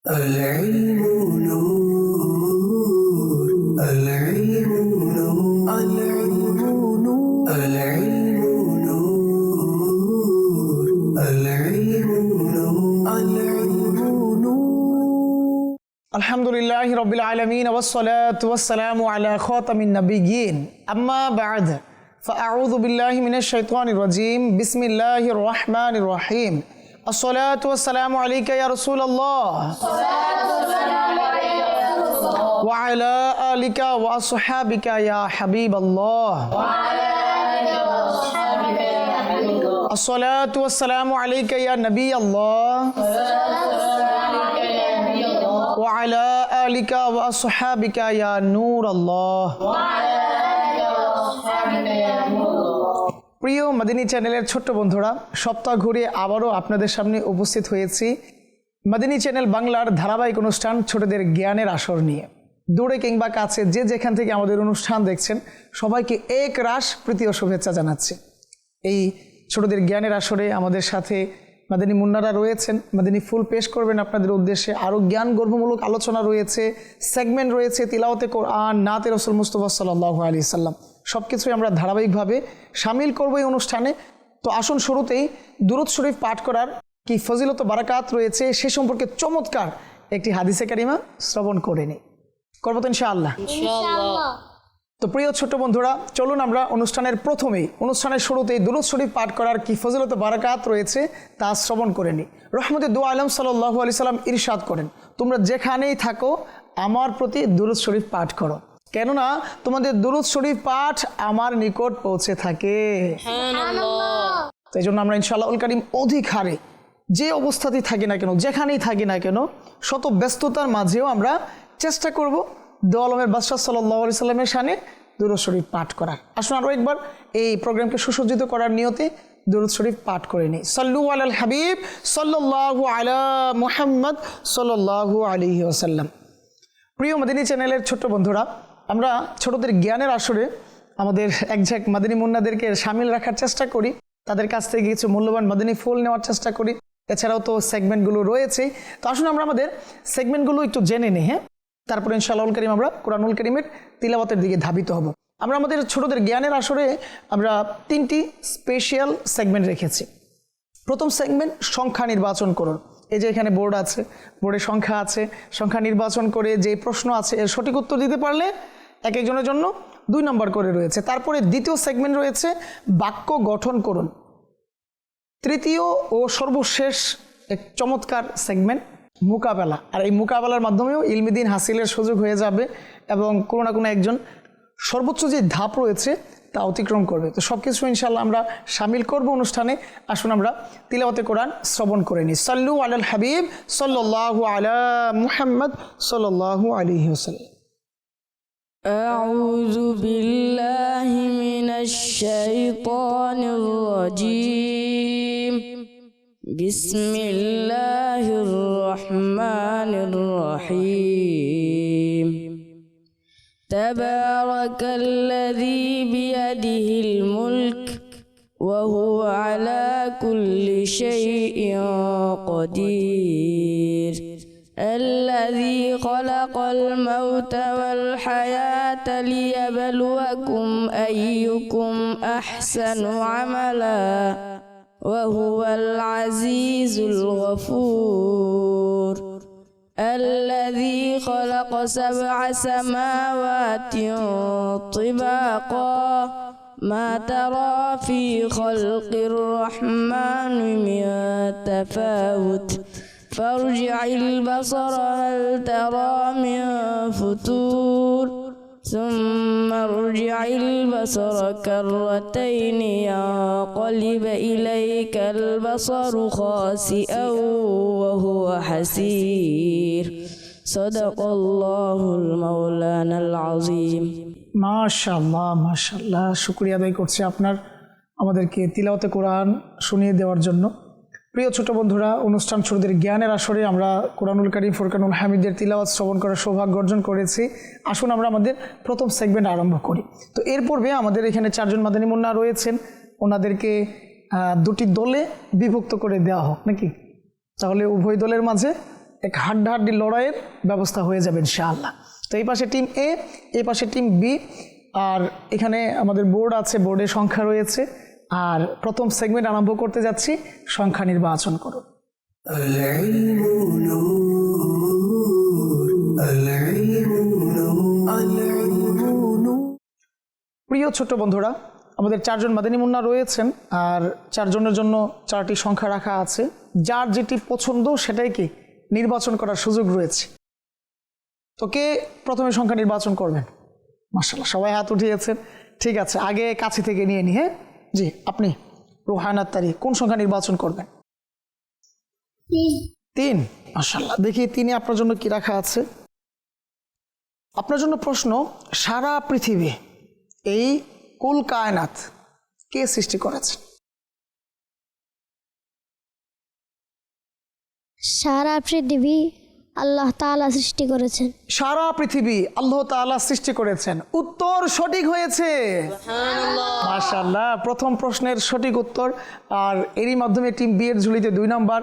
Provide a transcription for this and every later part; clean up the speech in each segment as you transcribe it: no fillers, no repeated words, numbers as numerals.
العلم نور العلم نور العلم نور العلم نور العلم نور العلم نور الحمد لله رب العالمين والصلاة والسلام على خاتم النبيين أما بعد فأعوذ بالله من الشيطان الرجيم بسم الله الرحمن الرحيم الصلاة والسلام عليك يا رسول الله وعلى آلك وأصحابك يا حبيب الله الصلاة والسلام عليك يا نبي الله وعلى آلك وأصحابك يا نور الله প্রিয় মাদিনী চ্যানেলের ছোট্ট বন্ধুরা, সপ্তাহ ঘুরে আবারও আপনাদের সামনে উপস্থিত হয়েছি মাদিনী চ্যানেল বাংলার ধারাবাহিক অনুষ্ঠান ছোটদের জ্ঞানের আসর নিয়ে। দূরে কিংবা কাছে যে যেখান থেকে আমাদের অনুষ্ঠান দেখছেন সবাইকে এক রাশ প্রীতি ও শুভেচ্ছা জানাচ্ছি। এই ছোটদের জ্ঞানের আসরে আমাদের সাথে মাদিনী মুন্নারা রয়েছেন, মাদিনী ফুল পেশ করবেন আপনাদের উদ্দেশ্যে। আরও জ্ঞান গর্ভমূলক আলোচনা রয়েছে, সেগমেন্ট রয়েছে, তিলাওয়াতে কোরআন, নাতে রাসূল মুস্তাফা সাল্লাল্লাহু আলাইহি সাল্লাম, সব কিছুই আমরা ধারাবাহিকভাবে শামিল করব এই অনুষ্ঠানে। তো আসুন শুরুতেই দুরূদ শরীফ পাঠ করার কি ফজিলত বারাকাত রয়েছে সে সম্পর্কে চমৎকার একটি হাদিসে কারিমা শ্রবণ করে নিই। করবো তো ইনশাআল্লাহ। তো প্রিয় ছোট্ট বন্ধুরা, চলুন আমরা অনুষ্ঠানের শুরুতেই দুরূদ শরীফ পাঠ করার কি ফজিলত বারাকাত রয়েছে তা শ্রবণ করে নিই। রহমতে দু আলম সাল্লাল্লাহু আলাইহি সাল্লাম ইরশাদ করেন, তোমরা যেখানেই থাকো আমার প্রতি দুরূদ শরীফ পাঠ করো, কেননা তোমাদের দুরূদ শরীফ পাঠ আমার নিকট পৌঁছে থাকে। তো এই জন্য আমরা ইনশাআল্লাহ উল কারীম অধিক হারে যে অবস্থাতেই থাকি না কেন, যেখানেই থাকি না কেন, শত ব্যস্ততার মাঝেও আমরা চেষ্টা করব দু আলমের বাদশাহ সাল্লাল্লাহু আলাইহি সাল্লামের শানে দুরূদ শরীফ পাঠ করার। আসুন আরও একবার এই প্রোগ্রামকে সুসজ্জিত করার নিয়তে দুরূদ শরীফ পাঠ করে নিই। সাল্লু আলাল হাবিব সাল্লাল্লাহু আলা মুহাম্মদ সাল্লাল্লাহু আলাইহি ওয়াসাল্লাম। প্রিয় মাদিনী চ্যানেলের ছোট্ট বন্ধুরা, আমরা ছোটদের জ্ঞানের আসরে আমাদের একঝাঁক মাদিনী মুন্নাদেরকে সামিল রাখার চেষ্টা করি, তাদের কাছ থেকে কিছু মূল্যবান মাদিনী ফুল নেওয়ার চেষ্টা করি। এছাড়াও তো সেগমেন্টগুলো রয়েছে। তো আসুন আমরা আমাদের সেগমেন্টগুলো একটু জেনে নিই, হ্যাঁ, তারপরে ইনশাআল্লাহ কারীম আমরা কোরআনুল কারীমের তিলাওয়াতের দিকে ধাবিত হব। আমরা আমাদের ছোটদের জ্ঞানের আসরে আমরা 3টি স্পেশাল সেগমেন্ট রেখেছি। প্রথম সেগমেন্ট সংখ্যা নির্বাচন করুন। এই যে এখানে বোর্ড আছে, বোর্ডে সংখ্যা আছে, সংখ্যা নির্বাচন করে যে প্রশ্ন আছে এর সঠিক উত্তর দিতে পারলে এক একজনের জন্য 2 নম্বর করে রয়েছে। তারপরে দ্বিতীয় সেগমেন্ট রয়েছে বাক্য গঠন করুন। তৃতীয় ও সর্বশেষ এক চমৎকার সেগমেন্ট মোকাবেলা। আর এই মোকাবেলার মাধ্যমেও ইলমিদ্দিন হাসিলের সুযোগ হয়ে যাবে এবং কোনো না কোনো একজন সর্বোচ্চ যে ধাপ রয়েছে তা অতিক্রম করবে। তো সব কিছু ইনশাআল্লাহ আমরা শামিল করব অনুষ্ঠানে। আসুন আমরা তিলাওয়াতে কোরআন শ্রবণ করে নিই। সাল্লু আলাল হাবিব সাল্লাল্লাহু আলা মুহাম্মদ সাল্লাল্লাহু আলাইহি ওয়াসাল্লাম। أعوذ بالله من الشيطان الرجيم بسم الله الرحمن الرحيم تبارك الذي بيده الملك وهو على كل شيء قدير الذي خلق الموت والحياة ليبلوكم أيكم أحسن عملا وهو العزيز الغفور الذي خلق 7 سماوات طباقا ما ترى في خلق الرحمن من تفاوت فارجع البصر هل ترى من فتور ثم ارجع البصر كرتين ينقلب إليك البصر خاسئا وهو حسير صدق الله المولانا العظيم। মাশাআল্লাহ মাশাআল্লাহ, শুকরিয়া আদায় করছি আপনার আমাদেরকে তিলাওয়াতে কোরআন শুনিয়ে দেওয়ার জন্য। প্রিয় ছোট বন্ধুরা, অনুষ্ঠান ছোটদের জ্ঞানের আসরে আমরা কোরআনুল কারীম ফুরকানুল হামিদের তিলাওয়াত শ্রবণ করার সৌভাগ্য অর্জন করেছি। আসুন আমরা আমাদের প্রথম সেগমেন্ট আরম্ভ করি। তো এর পূর্বে আমাদের এখানে 4 জন মাদানী মুন্না রয়েছেন, ওনাদেরকে 2টি দলে বিভক্ত করে দেওয়া হোক নাকি, তাহলে উভয় দলের মাঝে এক হাড্ডাহাড্ডি লড়াইয়ের ব্যবস্থা হয়ে যাবে ইনশাআল্লাহ। তো এই পাশে টিম এ, এই পাশে টিম বি, আর এখানে আমাদের বোর্ড আছে, বোর্ডে সংখ্যা রয়েছে। আর প্রথম সেগমেন্ট আরম্ভ করতে যাচ্ছি, সংখ্যা নির্বাচন করুন। العلم نور العلم نور العلم نور প্রিয় ছোট বন্ধুরা, আমাদের 4 জন মাদানী মুন্না রয়েছেন, আর 4 জনের জন্য 4টি সংখ্যা রাখা আছে। যার যেটি পছন্দ সেটাই কি নির্বাচন করার সুযোগ রয়েছে। তো কে প্রথমে সংখ্যা নির্বাচন করবেন? মাশাআল্লাহ, সবাই হাত উঠিয়েছেন। ঠিক আছে, আগে কাছে থেকে নিয়ে নি। হ্যাঁ জি, আপনি রোহান আত্তারি কোন সংখ্যা নির্বাচন করবেন? 3। মাশাআল্লাহ, দেখি 3-এ আপনার জন্য কি রাখা আছে। আপনার জন্য প্রশ্ন, সারা পৃথিবী এই কুল কায়নাত কে সৃষ্টি করেছেন? সারা পৃথিবী আল্লাহ তাআলা সৃষ্টি করেছেন। সারা পৃথিবী আল্লাহ তাআলা সৃষ্টি করেছেন। উত্তর সঠিক হয়েছে, মাশাআল্লাহ। প্রথম প্রশ্নের সঠিক উত্তর, আর এরই মাধ্যমে টিম বি এর ঝুলিতে 2 নম্বর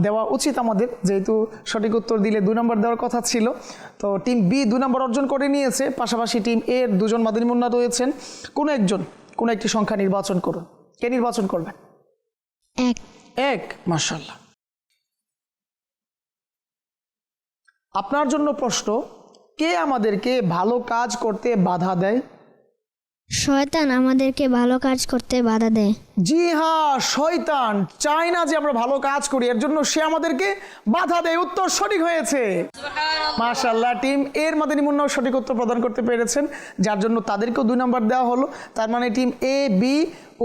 দেওয়া উচিত আমাদের, যেহেতু সঠিক উত্তর দিলে 2 নম্বর দেওয়ার কথা ছিল। তো টিম বি 2 নম্বর অর্জন করে নিয়েছে। পাশাপাশি টিম এ এর 2 জন মাদানী মুন্না রয়েছেন। কোনো একটি সংখ্যা নির্বাচন করুন। কে নির্বাচন করবেন? 1 মাশাআল্লাহ। আপনার জন্য প্রশ্ন, কে আমাদেরকে ভালো কাজ করতে বাধা দেয়? শয়তান আমাদেরকে ভালো কাজ করতে বাধা দেয়। জি হ্যাঁ, শয়তান চায় না যে আমরা ভালো কাজ করি, এর জন্য সে আমাদেরকে বাধা দেয়। উত্তর সঠিক হয়েছে, মাশাআল্লাহ। টিম এর মাদানী মুন্নাও সঠিক উত্তর প্রদান করতে পেরেছেন, যার জন্য তাদেরকেও 2 নম্বর দেওয়া হলো। তার মানে টিম এ বি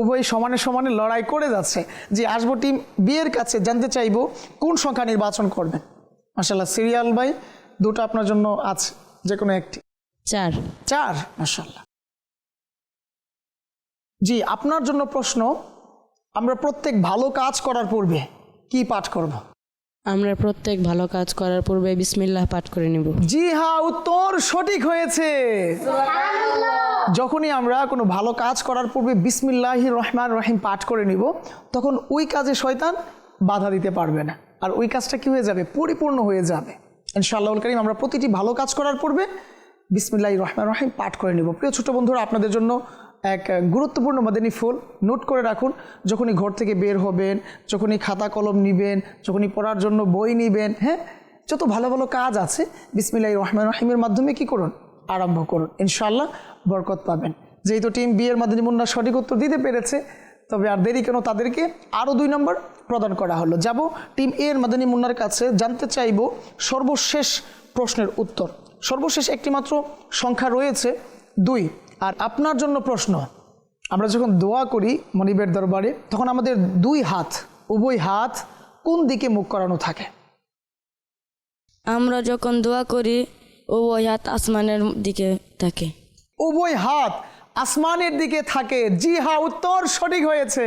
উভয় সমানে সমানে লড়াই করে যাচ্ছে। যে আসবো টিম বি এর কাছে, জানতে চাইবো কোন সংখ্যা নির্বাচন করবেন। মাশাআল্লাহ, সিরিয়াল বাই 2টা আপনার জন্য আছে, যে কোনো একটি। 4। মাশাআল্লাহ। জি, আপনার জন্য প্রশ্ন, আমরা প্রত্যেক ভালো কাজ করার পূর্বে কি পাঠ করব? আমরা প্রত্যেক ভালো কাজ করার পূর্বে বিসমিল্লাহ পাঠ করে নেব। জি হ্যাঁ, উত্তর সঠিক হয়েছে। যখনই আমরা কোনো ভালো কাজ করার পূর্বে বিসমিল্লাহির রহমানির রহিম পাঠ করে নিব, তখন ওই কাজে শয়তান বাধা দিতে পারবে না, আর ওই কাজটা কি হয়ে যাবে? পরিপূর্ণ হয়ে যাবে ইনশাআল্লাহুল কারীম। আমরা প্রতিটি ভালো কাজ করার পূর্বে বিসমিল্লাহির রহমানির রহিম পাঠ করে নিব। প্রিয় ছোট বন্ধুরা, আপনাদের জন্য এক গুরুত্বপূর্ণ মাদানী ফুল নোট করে রাখুন। যখনই ঘর থেকে বের হবেন, যখনই খাতা কলম নেবেন, যখনই পড়ার জন্য বই নেবেন, হ্যাঁ, যত ভালো ভালো কাজ আছে বিসমিল্লাহির রহমানির রহিমের মাধ্যমে কি করুন? আরম্ভ করুন, ইনশাআল্লাহ বরকত পাবেন। যেহেতু টিম বি এর মাদানী মুন্না সঠিক উত্তর দিতে পেরেছে, তবে আর দেরি কেন, তাদেরকে আরও 2 নম্বর প্রদান করা হলো। যাব টিম এ এর মাদানী মুন্নার কাছে, জানতে চাইব সর্বশেষ প্রশ্নের উত্তর। সর্বশেষ একটি মাত্র সংখ্যা রয়েছে 2। আর আপনার জন্য প্রশ্ন, আমরা যখন দোয়া করি মনিবের দরবারে, তখন আমাদের 2 হাত, উভয় হাত কোন দিকে মুখ করানো থাকে? আমরা যখন দোয়া করি উভয় হাত আসমানের দিকে থাকে। উভয় হাত আসমানের দিকে থাকে। জি হ্যাঁ, উত্তর সঠিক হয়েছে,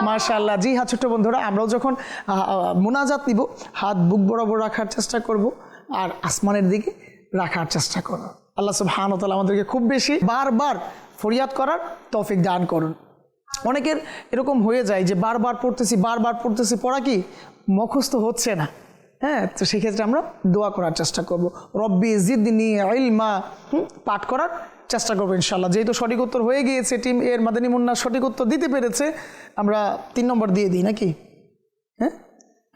মাশাআল্লাহ। জি হ্যাঁ ছোট্ট বন্ধুরা, আমরাও যখন মুনাজাত নিব, হাত বুক বরাবর রাখার চেষ্টা করব, আর আসমানের দিকে রাখার চেষ্টা করব। আল্লাহ সুবহানাহু ওয়া তাআলা আমাদেরকে খুব বেশি বারবার ফরিয়াদ করার তৌফিক দান করুন। অনেকের এরকম হয়ে যায় যে বারবার পড়তেছি, পড়া কি মুখস্থ হচ্ছে না। হ্যাঁ, তো সেক্ষেত্রে আমরা দোয়া করার চেষ্টা করব, রব্বি জিদনি ইলমা, পাঠ করার চেষ্টা করবো ইনশাআল্লাহ। যেহেতু সঠিক উত্তর হয়ে গিয়েছে, টিম এর মাদানী মুন্না সঠিক উত্তর দিতে পেরেছে, আমরা 3 নম্বর দিয়ে দিই নাকি? হ্যাঁ,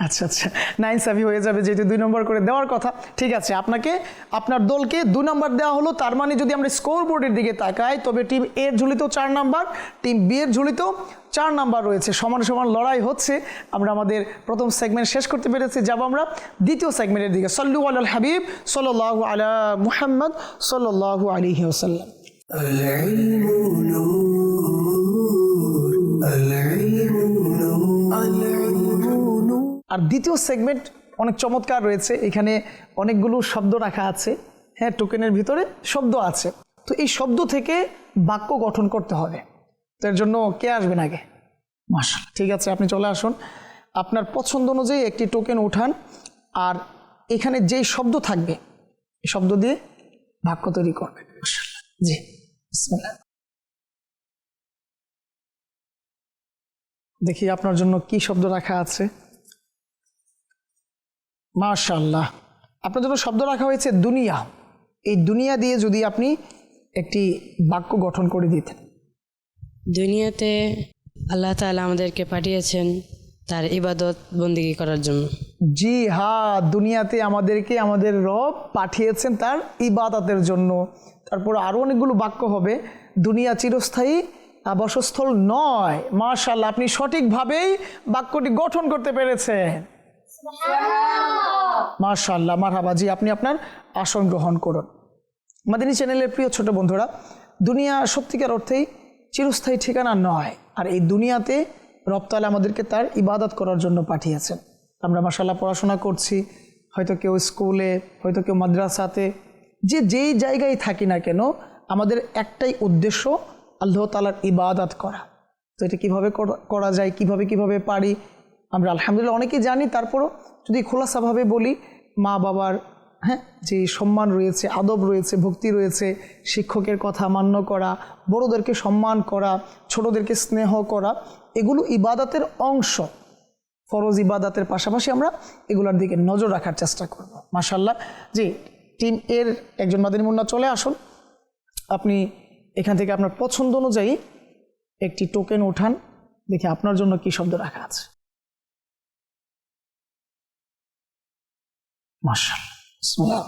আচ্ছা, নাইনসাফি হয়ে যাবে, যেহেতু 2 নম্বর করে দেওয়ার কথা। ঠিক আছে, আপনার দলকে 2 নম্বর দেওয়া হলো। তার মানে যদি আমরা স্কোর বোর্ডের দিকে তাকাই, তবে টিম এর ঝুলিতেও 4 নম্বর, টিম বি এর ঝুলিতেও 4 নম্বর রয়েছে। সমান সমান লড়াই হচ্ছে। আমরা আমাদের প্রথম সেগমেন্ট শেষ করতে পেরেছি। যাব আমরা দ্বিতীয় সেগমেন্টের দিকে। সাল্লু আলাল হাবিব সাল্লাল্লাহু আলা মুহাম্মদ সাল্লাল্লাহু আলাইহি ওয়াসাল্লাম। العلم نور العلم نور العلم نور আর দ্বিতীয় সেগমেন্ট অনেক চমৎকার রয়েছে। এখানে অনেকগুলো শব্দ রাখা আছে। হ্যাঁ, টোকেনের ভিতরে শব্দ আছে। তো এই শব্দ থেকে বাক্য গঠন করতে হবে। তো এর জন্য কে আসবেন আগে? মাশাআল্লাহ, ঠিক আছে, আপনি চলে আসুন। আপনার পছন্দ অনুযায়ী একটি টোকেন উঠান, আর এখানে যেই শব্দ থাকবে এই শব্দ দিয়ে বাক্য তৈরি করবেন। মাশাআল্লাহ, জি, বিসমিল্লাহ। দেখি আপনার জন্য কি শব্দ রাখা আছে। মাশাআল্লাহ, আপনার জন্য শব্দ রাখা হয়েছে দুনিয়া। এই দুনিয়া দিয়ে যদি আপনি একটি বাক্য গঠন করে দিতেন। দুনিয়াতে আল্লাহ তাআলা আমাদেরকে পাঠিয়েছেন তার ইবাদত বন্দেগী করার জন্য। জি হ্যাঁ, দুনিয়াতে আমাদেরকে আমাদের রব পাঠিয়েছেন তার ইবাদতের জন্য। তারপর আরও অনেকগুলো বাক্য হবে। দুনিয়া চিরস্থায়ী বাসস্থল নয়। মাশাআল্লাহ, আপনি সঠিকভাবেই বাক্যটি গঠন করতে পেরেছেন। মাশাআল্লাহ, মারহাবা। জি, আপনি আপনার আসন গ্রহণ করুন। মাদানী চ্যানেলের প্রিয় ছোট বন্ধুরা, দুনিয়া সত্যিকার অর্থেই চিরস্থায়ী ঠিকানা নয়। আর এই দুনিয়াতে রব তাআলা আমাদেরকে তার ইবাদত করার জন্য পাঠিয়েছেন। আমরা মাশাআল্লাহ পড়াশোনা করছি, হয়তো কেউ স্কুলে, হয়তো কেউ মাদ্রাসাতে, যেই জায়গায় থাকি না কেন, আমাদের একটাই উদ্দেশ্য আল্লাহ তাআলার ইবাদত করা। তো এটা কীভাবে করা যায়, কিভাবে পারি, আমরা আলহামদুলিল্লাহ অনেকেই জানি। তারপরও যদি খোলাসাভাবে বলি, মা বাবার যে সম্মান রয়েছে, আদব রয়েছে, ভক্তি রয়েছে, শিক্ষকের কথা মান্য করা, বড়োদেরকে সম্মান করা, ছোটদেরকে স্নেহ করা, এগুলো ইবাদতের অংশ। ফরজ ইবাদতের পাশাপাশি আমরা এগুলোর দিকে নজর রাখার চেষ্টা করব। মাশাআল্লাহ। জি, টিম এর একজন মাদানী মুন্না চলে আসুন। আপনি এখান থেকে আপনার পছন্দ অনুযায়ী একটি টোকেন উঠান, দেখি আপনার জন্য কি শব্দ রাখা আছে। মাশাআল্লাহ,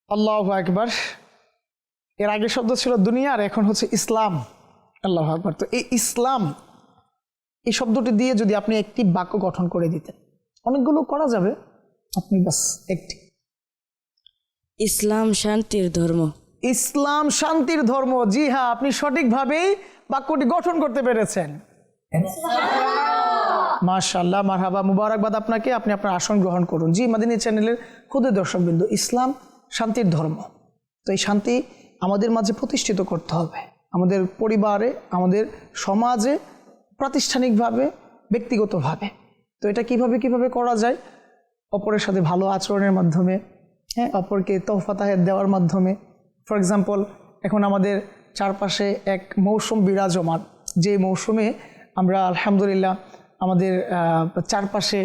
আল্লাহু আকবার। এর আগে শব্দ ছিল দুনিয়া, আর এখন হচ্ছে ইসলাম। আল্লাহু আকবার। তো এই ইসলাম, এই শব্দটি দিয়ে যদি আপনি একটি বাক্য গঠন করে দিতেন। অনেকগুলো করা যাবে, আপনি বাস একটি। ইসলাম শান্তির ধর্ম। ইসলাম শান্তির ধর্ম। জি হ্যাঁ, আপনি সঠিকভাবেই বাক্যটি গঠন করতে পেরেছেন। মাশাআল্লাহ, মারহাবা, মুবারকবাদ আপনাকে। আপনি আপনার আসন গ্রহণ করুন। জি, মাদানী চ্যানেলের ক্ষুদে দর্শকবৃন্দ, ইসলাম শান্তির ধর্ম। তো এই শান্তি আমাদের মাঝে প্রতিষ্ঠিত করতে হবে, আমাদের পরিবারে, আমাদের সমাজে, প্রাতিষ্ঠানিকভাবে, ব্যক্তিগতভাবে। তো এটা কিভাবে করা যায়? অপরের সাথে ভালো আচরণের মাধ্যমে, অপরকে তোহফা তাহের দেওয়ার মাধ্যমে। ফর এক্সাম্পল, এখন আমাদের চারপাশে এক মৌসুম বিরাজমান, যে মৌসুমে আমরা আলহামদুলিল্লাহ আমাদের চারপাশে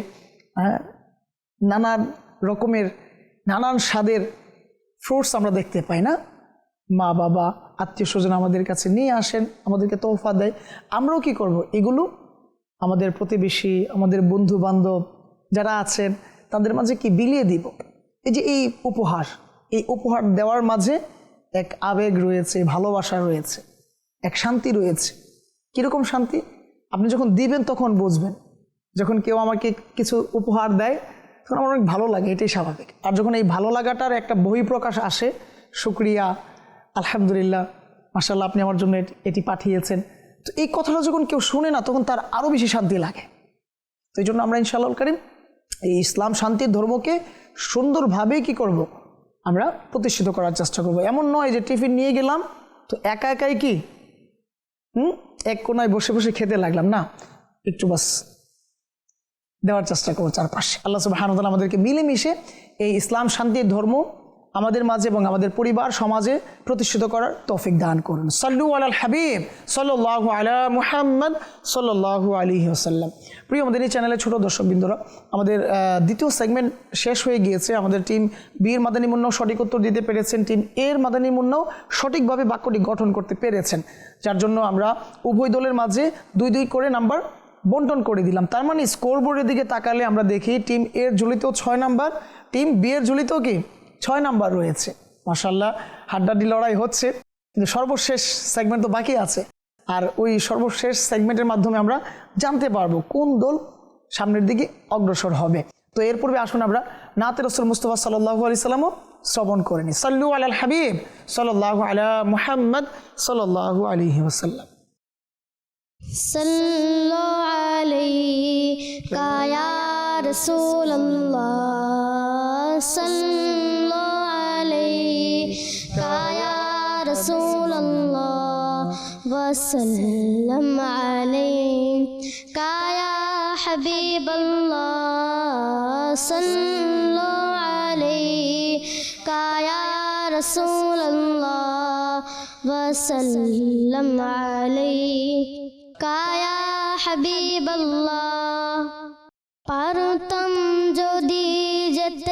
নানান রকমের, নানান স্বাদের ফ্রুটস আমরা দেখতে পাই না? মা বাবা, আত্মীয় স্বজন আমাদের কাছে নিয়ে আসেন, আমাদেরকে তোহফা দেয়। আমরাও কি করব? এগুলো আমাদের প্রতিবেশী, আমাদের বন্ধু বান্ধব যারা আছেন তাদের মাঝে কি বিলিয়ে দিব। এই যে এই উপহার দেওয়ার মাঝে এক আবেগ রয়েছে, ভালোবাসা রয়েছে, এক শান্তি রয়েছে। কীরকম শান্তি? আপনি যখন দিবেন তখন বুঝবেন। যখন কেউ আমাকে কিছু উপহার দেয় তখন আমার অনেক ভালো লাগে, এটাই স্বাভাবিক। আর যখন এই ভালো লাগাটার একটা বহিঃপ্রকাশ আসে, শুকরিয়া, আলহামদুলিল্লাহ, মাশাআল্লাহ, আপনি আমার জন্য এটি পাঠিয়েছেন, তো এই কথাটা যখন কেউ শুনে না, তখন তার আরও বেশি শান্তি লাগে। তো এই জন্য আমরা ইনশাআল্লাহ কারীম এই ইসলাম শান্তির ধর্মকে সুন্দরভাবে কি করব? আমরা প্রতিষ্ঠিত করার চেষ্টা করব। এমন নয় যে টিফিন নিয়ে গেলাম তো একাই কি এক কোনায় বসে বসে খেতে লাগলাম, না, একটু বাস দেওয়ার চেষ্টা করবো চারপাশে। আল্লাহ সুবহানাহু ওয়া তাআলা আমাদেরকে মিলেমিশে এই ইসলাম শান্তির ধর্ম আমাদের মাঝে এবং আমাদের পরিবার সমাজে প্রতিষ্ঠিত করার তৌফিক দান করুন। সাল্লু আলাল হাবিব সাল্লাল্লাহু আলা মুহাম্মদ সাল্লাল্লাহু আলাইহি ওয়াসাল্লাম। প্রিয় মাদানী চ্যানেলের ছোট দর্শকবৃন্দরা, আমাদের দ্বিতীয় সেগমেন্ট শেষ হয়ে গিয়েছে। আমাদের টিম বি এর মাদানী মুন্নাও সঠিক উত্তর দিতে পেরেছেন, টিম এ এর মাদানী মুন্নাও সঠিকভাবে বাক্যটি গঠন করতে পেরেছেন, যার জন্য আমরা উভয় দলের মাঝে 2-2 করে নাম্বার বন্টন করে দিলাম। তার মানে স্কোরবোর্ডের দিকে তাকালে আমরা দেখি টিম এর ঝুলিতেও 6 নাম্বার, টিম বি এর ঝুলিতেও কি 6 নাম্বার রয়েছে। মাশাআল্লাহ, হাড্ডাহাড্ডি লড়াই হচ্ছে, কিন্তু সর্বশেষ সেগমেন্ট তো বাকি আছে। আর ওই সর্বশেষ সেগমেন্টের মাধ্যমে আমরা জানতে পারবো কোন দল সামনের দিকে অগ্রসর হবে। তো এর পূর্বে আসুন আমরা নাতে রাসূল মুস্তাফা সাল্লাল্লাহু আলাইহি সাল্লামও শ্রবণ করে নিই। সাল্লু আলাল হাবিব সাল্লাল্লাহু আলা মুহাম্মদ সাল্লাল্লাহু আলাইহি ওয়াসাল্লাম। सल्लो अलैका या रसूलल्लाह, सल्लो अलैका या रसूलल्लाह, वसल्लम अलैका या हबीबल्लाह, सल्लो अलैका या रसूलल्लाह, वसल्लम अलैका या हबीबल्लाह। পারতাম যদি যেতে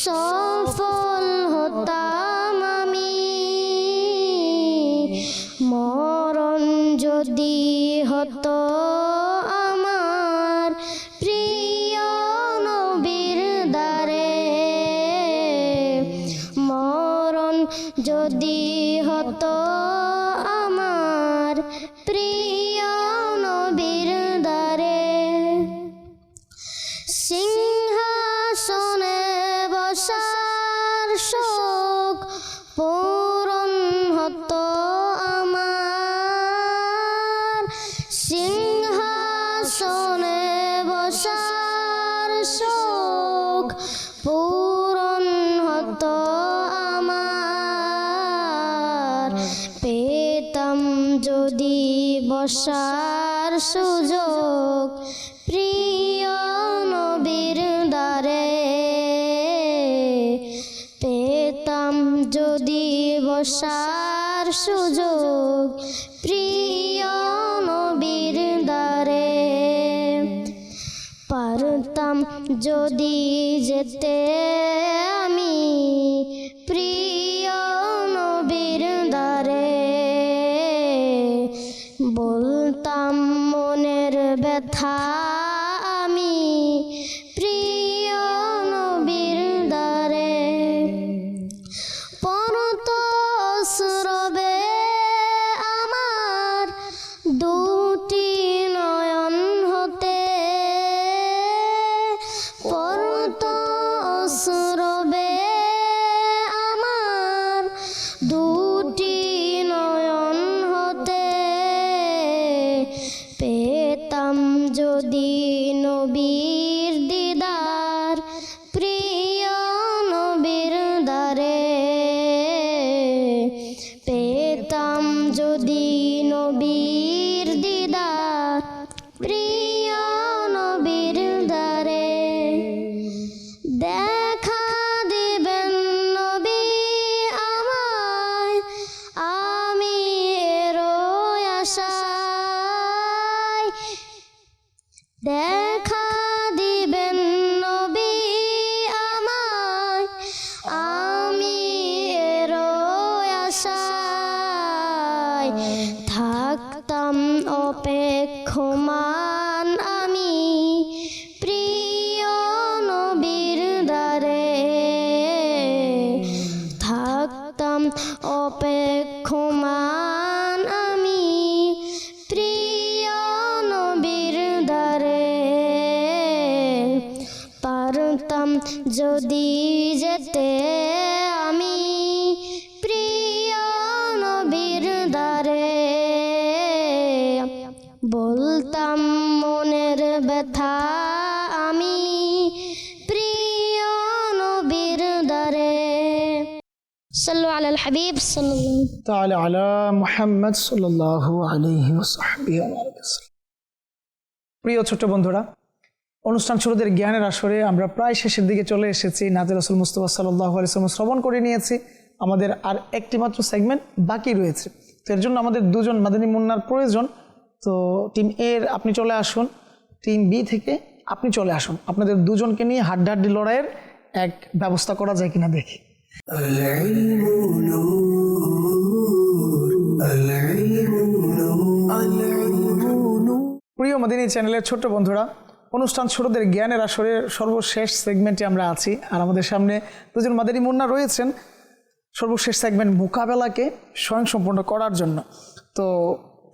সফল হতাম আমি, মরণ যদি হতো আমার প্রিয় নবীর দ্বারে, মরণ যদি হতো আমার প্রিয় নবীর দ্বারে, সিংহাসনে বসার শোক পূরণ হতো আমার, সিংহাসনে বসার শোক পূরণ হতো আমার, পেতাম যদি বসার সুযোগ প্রিয় নবীর দ্বারে, পেতাম যদি বসার সুযোগ প্রিয় নবীর দ্বারে, পারতাম যদি যেতে আমি প্রিয় নবীর দ্বারে, বলতাম মনের ব্যথা আমি প্রিয় নবীর দ্বারে, পরত সুরবে আমার দুটি নয়ন হতে, পরত সুরবে আমার দুটি নয়ন হতে, পেতাম যদি নবীর দিদার প্রিয় নবীর দ্বারে, পেতাম যদি নবীর দিদার প্রিয় নবীর দ্বারে, দেখা দিবেন নবী আমায় আমি এরও আশায়, দেখা দিবেন নবী আমায় আমি এরও আশায়, থাকতাম অপেক্ষমান আমি প্রিয় নবীর দ্বারে, থাকতাম অপেক্ষমান আমি প্রিয় নবীর দ্বারে, পারতাম যদি যেতে আমি প্রিয় নবীর দ্বারে, বলতাম মনের ব্যথা আমি প্রিয় নবীর দ্বারে। সাল্লু আলাল হাবিব সাল্লাল্লাহু তাআলা আলা মুহাম্মদ সাল্লাল্লাহু আলাইহি ওয়াসাহবিহি ওয়া সাল্লাম। প্রিয় ছোট বন্ধুরা, অনুষ্ঠান ছোটদের জ্ঞানের আসরে আমরা প্রায় শেষের দিকে চলে এসেছি। নাতে রাসূল মুস্তাফা সাল্লাল্লাহু আলাইহি ওয়াসাল্লাম শ্রবণ করে নিয়েছি, আমাদের আর একটি মাত্র সেগমেন্ট বাকি রয়েছে। তো এর জন্য আমাদের দুজন মাদানী মুন্নার প্রয়োজন। তো টিম এর আপনি চলে আসুন, টিম বি থেকে আপনি চলে আসুন, আপনাদের দুজনকে নিয়ে হাড্ডাহাড্ডি লড়াইয়ের এক ব্যবস্থা করা যায় কিনা দেখি। العلم نور العلم نور العلم نور। প্রিয় মাদিনী চ্যানেলের ছোট্ট বন্ধুরা, অনুষ্ঠান ছোটদের জ্ঞানের আসরের সর্বশেষ সেগমেন্টে আমরা আছি, আর আমাদের সামনে দুজন মাদানী মুন্না রয়েছেন সর্বশেষ সেগমেন্ট মোকাবেলাকে স্বয়ংসম্পূর্ণ করার জন্য। তো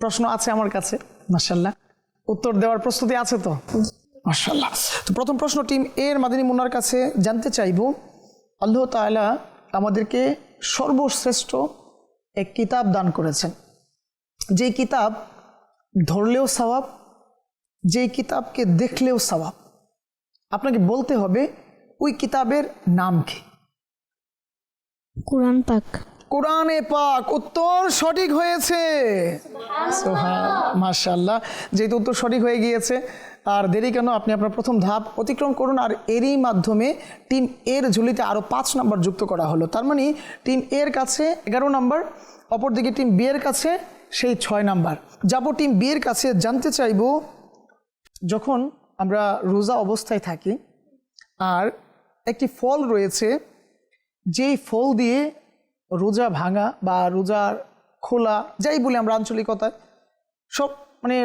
প্রশ্ন আছে আমার কাছে, মাশাআল্লাহ, উত্তর দেওয়ার প্রস্তুতি আছে তো? মাশাআল্লাহ। তো প্রথম প্রশ্ন টিম এর মাদানী মুন্নার কাছে জানতে চাইব, আল্লাহ তাআলা আমাদেরকে সর্বশ্রেষ্ঠ এক কিতাব দান করেছেন, যে কিতাব ধরলেও সওয়াব, যে কিতাবকে দেখলেও সওয়াব। আপনাকে বলতে হবে ওই কিতাবের নাম কি? কুরআন পাক। কোরআনে পাক। উত্তর সঠিক হয়েছে, মাশাআল্লাহ। যেহেতু উত্তর সঠিক হয়ে গিয়েছে, আর দেরি কেন, আপনি আপনার প্রথম ধাপ অতিক্রম করুন। আর এরই মাধ্যমে টিম এর ঝুলিতে আরও 5 নম্বর যুক্ত করা হলো। তার মানে টিম এর কাছে 11 নম্বর, অপরদিকে টিম বি এর কাছে সেই 6 নম্বর। যাব টিম বি এর কাছে, জানতে চাইব, যখন আমরা রোজা অবস্থায় থাকি আর একটি ফল রয়েছে, যেই ফল দিয়ে রোজা ভাঙা বা রোজার খোলা, যাই বলি আমরা আঞ্চলিকতায়, সব মানে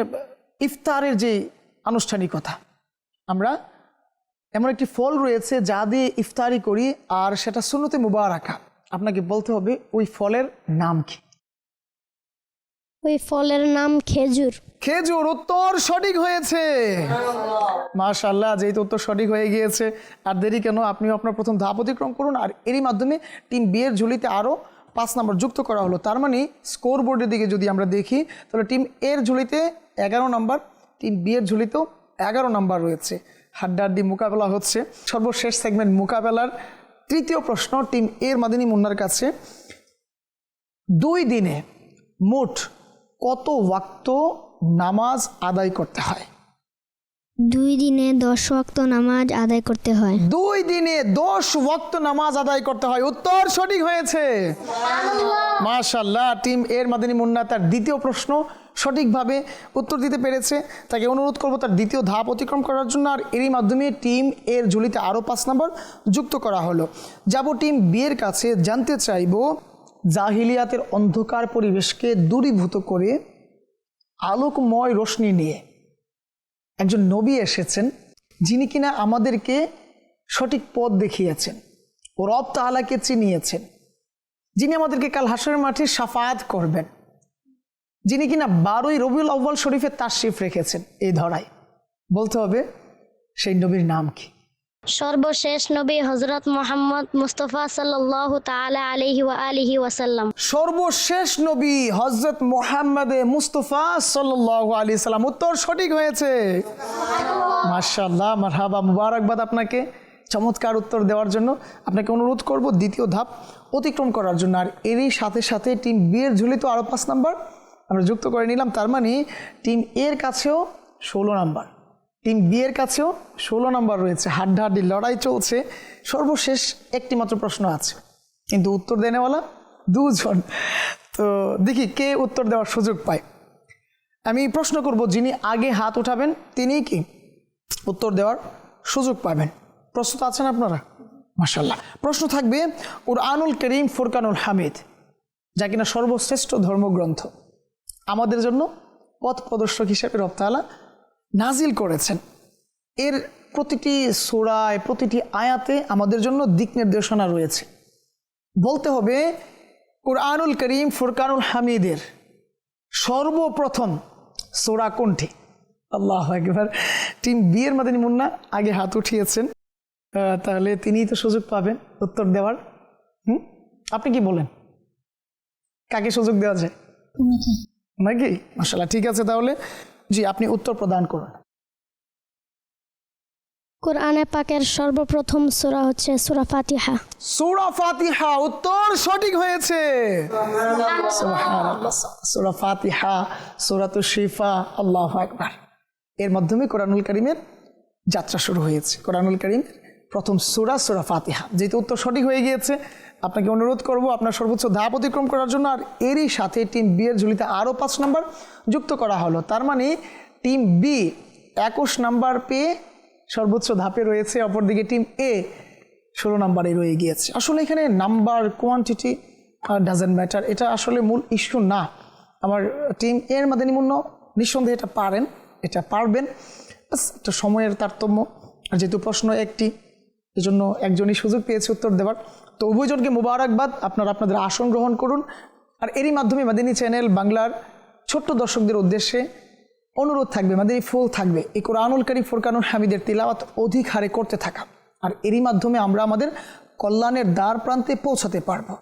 ইফতারের যে আনুষ্ঠানিকতা, আমরা এমন একটি ফল রয়েছে যা দিয়ে ইফতারি করি, আর সেটা সুন্নতে মুবারাকা। আপনাকে বলতে হবে ওই ফলের নাম কি। ওই ফলের নাম খেজুর। খেজুর, উত্তর সঠিক হয়েছে। মাশাআল্লাহ, যেহেতু উত্তর সঠিক হয়ে গিয়েছে, আর দেরি কেন, আপনিও আপনার প্রথম ধাপ অতিক্রম করুন। আর এরই মাধ্যমে টিম বি এর ঝুলিতে আরও 5 নম্বর যুক্ত করা হলো। তার মানে স্কোর বোর্ডের দিকে যদি আমরা দেখি, তাহলে টিম এর ঝুলিতে 11 নম্বর, টিম বি এর ঝুলিতেও 11 নম্বর রয়েছে। হাড্ডাহাড্ডি মোকাবেলা হচ্ছে। সর্বশেষ সেগমেন্ট মোকাবেলার তৃতীয় প্রশ্ন টিম এর মাদিনী মুন্নার কাছে। 2 দিনে মোট কত ওয়াক্ত নামাজ আদায় করতে হয়? 2 দিনে 10 ওয়াক্ত নামাজ আদায় করতে হয়। 2 দিনে 10 ওয়াক্ত নামাজ আদায় করতে হয়। উত্তর সঠিক হয়েছে। মাশাআল্লাহ, টিম এর মাদিনী মুন্না তার দ্বিতীয় প্রশ্ন সঠিকভাবে উত্তর দিতে পেরেছে। তাকে অনুরোধ করব তার দ্বিতীয় ধাপ অতিক্রম করার জন্য। আর এরই মাধ্যমে টিম এর ঝুলিতে আরও 5 নম্বর যুক্ত করা হলো। যাব টিম বি এর কাছে, জানতে চাইব জাহিলিয়াতের অন্ধকার পরিবেশকে দূরীভূত করে আলোকময় রোশনি নিয়ে একজন নবী এসেছেন, যিনি কিনা আমাদেরকে সঠিক পথ দেখিয়েছেন, ও রব তাআলাকে চিনিয়েছেন, যিনি আমাদেরকে কাল হাশরের মাঠে শাফায়াত করবেন, যিনি কিনা 12ই রবিউল আউয়াল শরীফে তাশরিফ রেখেছেন এই ধরায়। বলতে হবে সেই নবীর নাম কি। সর্বশেষ নবী হযরত মুহাম্মদ মুস্তাফা সাল্লাল্লাহু তাআলা আলাইহি ওয়া আলিহি ওয়াসাল্লাম। সর্বশেষ নবী হযরত মুহাম্মদ মুস্তাফা সাল্লাল্লাহু আলাইহি সাল্লাম। উত্তর সঠিক হয়েছে। মাশাআল্লাহ, মারহাবা, মুবারকবাদ আপনাকে চমৎকার উত্তর দেওয়ার জন্য। আপনাকে অনুরোধ করব দ্বিতীয় ধাপ অতিক্রম করার জন্য। আর এরই সাথে সাথে টিম বি এর ঝুলিতে আরও 5 নম্বর আমরা যুক্ত করে নিলাম। তার মানে টিম এর কাছেও 16 নম্বর, টিম বি এর কাছেও 16 নম্বর রয়েছে। হাড্ডাহাড্ডি লড়াই চলছে। সর্বশেষ একটি মাত্র প্রশ্ন আছে, কিন্তু উত্তর দেনেওয়ালা 2 জন। তো দেখি কে উত্তর দেওয়ার সুযোগ পায়। আমি প্রশ্ন করব, যিনি আগে হাত উঠাবেন তিনিই কি উত্তর দেওয়ার সুযোগ পাবেন। প্রস্তুত আছেন আপনারা? মাশাআল্লাহ। প্রশ্ন থাকবে কুরআনুল কারীম ফুরকানুল হামিদ, যা কিনা সর্বশ্রেষ্ঠ ধর্মগ্রন্থ, আমাদের জন্য পথ প্রদর্শক হিসেবে রব তাআলা নাজিল করেছেন। এর প্রতিটি সূরায়, প্রতিটি আয়াতে আমাদের জন্য দিক নির্দেশনা রয়েছে। বলতে হবে কুরআনুল কারীম ফুরকানুল হামিদের সর্বপ্রথম সূরা কোনটি? আল্লাহু আকবার। টিম বি এর মাদানী মুন্না আগে হাত উঠিয়েছেন, তাহলে তিনিই তো সুযোগ পাবেন উত্তর দেওয়ার। আপনি কি বলেন, কাকে সুযোগ দেওয়া যায় নাকি? মাশাআল্লাহ, ঠিক আছে, তাহলে জি আপনি উত্তর প্রদান করুন। কোরআনে পাকের সর্বপ্রথম সূরা হচ্ছে সূরা ফাতিহা। সূরা ফাতিহা, উত্তর সঠিক হয়েছে। সুবহানাল্লাহ, সূরা ফাতিহা, সূরাতুশ শিফা, আল্লাহু আকবার। এর মাধ্যমে কোরআনুল কারীমের যাত্রা শুরু হয়েছে। কোরআনুল কারীম প্রথম সূরা সূরা ফাতিহা। যেহেতু উত্তর সঠিক হয়ে গিয়েছে, আপনাকে অনুরোধ করব আপনার সর্বোচ্চ ধাপ অতিক্রম করার জন্য। আর এরই সাথে টিম বি এর ঝুলিতে আরও 5 নম্বর যুক্ত করা হলো। তার মানে টিম বি 21 নম্বর পেয়ে সর্বোচ্চ ধাপে রয়েছে, অপরদিকে টিম এ 16 নম্বরে রয়ে গিয়েছে। আসলে এখানে নাম্বার, কোয়ান্টিটি ডাজেন্ট ম্যাটার, এটা আসলে মূল ইস্যু না। আমার টিম এর মাদানী মুন্না নিঃসন্দেহে এটা পারেন, এটা পারবেন, একটা সময়ের তারতম্য। আর যেহেতু প্রশ্ন একটি, এজন্য একজনই সুযোগ পেয়েছে উত্তর দেওয়ার। তো উভয়জনকে মুবারকবাদ, আপনারা আপনাদের আসন গ্রহণ করুন। আর এরই মাধ্যমে মাদিনী চ্যানেল বাংলার ছোট্ট দর্শকদের উদ্দেশ্যে অনুরোধ থাকবে, মাদিনী ফুল থাকবে, এই কোরআনুল কারীম ফুরকানুল হামিদের তিলাওয়াত অধিক হারে করতে থাকা। আর এরই মাধ্যমে আমরা আমাদের কল্যাণের দ্বার প্রান্তে পৌঁছাতে পারবো।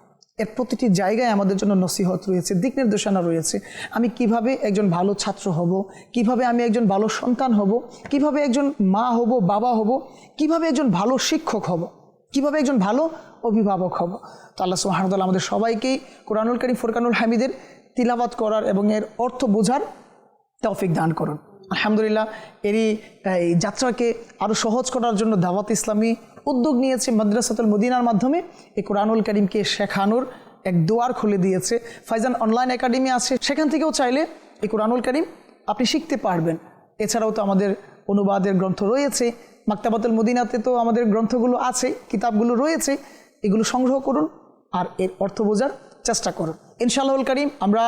এর প্রতিটি জায়গায় আমাদের জন্য নসিহত রয়েছে, দিক নির্দেশনা রয়েছে। আমি কিভাবে একজন ভালো ছাত্র হব, কিভাবে আমি একজন ভালো সন্তান হব, কিভাবে একজন মা হব, বাবা হব, কিভাবে একজন ভালো শিক্ষক হব, কিভাবে একজন ভালো অভিভাবক হব। তো আল্লাহ সুবহানাহু ওয়া তাআলা আমাদের সবাইকেই কোরআনুল কারীম ফুরকানুল হামিদের তিলাওয়াত করার এবং এর অর্থ বোঝার তৌফিক দান করুন। আলহামদুলিল্লাহ, এরই এই যাত্রাকে আরও সহজ করার জন্য দাওয়াত ইসলামী উদ্যোগ নিয়েছে মাদ্রাসাতুল মদিনার মাধ্যমে এই কোরআনুল কারীমকে শেখানোর এক দুয়ার খুলে দিয়েছে। ফাইজান অনলাইন একাডেমি আছে, সেখান থেকেও চাইলে এই কোরআনুল কারীম আপনি শিখতে পারবেন। এছাড়াও তো আমাদের অনুবাদের গ্রন্থ রয়েছে, মাকতাবাতুল মদিনাতে তো আমাদের গ্রন্থগুলো আছে, কিতাবগুলো রয়েছে, এগুলো সংগ্রহ করুন আর এর অর্থ বোঝার চেষ্টা করুন। ইনশাআল্লাহুল কারীম আমরা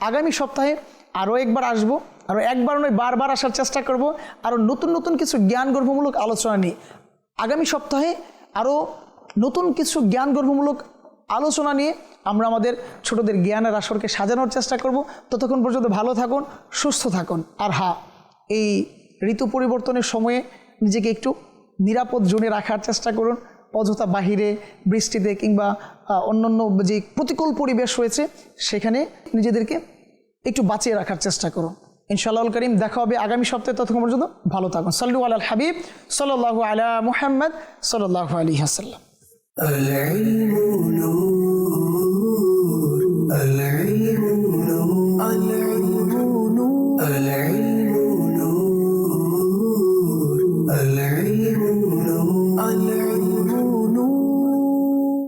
আগামী সপ্তাহে আরও একবার আসব, আরও একবার নয় বারবার আসার চেষ্টা করব আরও নতুন নতুন কিছু জ্ঞানগর্ভমূলক আলোচনা নিয়ে। আগামী সপ্তাহে আরও নতুন কিছু জ্ঞানগর্ভমূলক আলোচনা নিয়ে আমরা আমাদের ছোটদের জ্ঞানের আসরকে সাজানোর চেষ্টা করব। ততক্ষণ পর্যন্ত ভালো থাকুন, সুস্থ থাকুন। আর হ্যাঁ, এই ঋতু পরিবর্তনের সময়ে নিজেকে একটু নিরাপদ জোনে রাখার চেষ্টা করুন। অযথা বাহিরে বৃষ্টিতে কিংবা অন্যান্য যে প্রতিকূল পরিবেশ রয়েছে সেখানে নিজেদেরকে একটু বাঁচিয়ে রাখার চেষ্টা করুন। ইনশাআল্লাহুল কারীম দেখা হবে আগামী সপ্তাহে। ততক্ষণ পর্যন্ত ভালো থাকুন। সাল্লু আলাল হাবিব সাল্লাল্লাহু আলা মুহাম্মদ সাল্লাল্লাহু আলাইহি ওয়াসাল্লাম। العلم نور العلم نور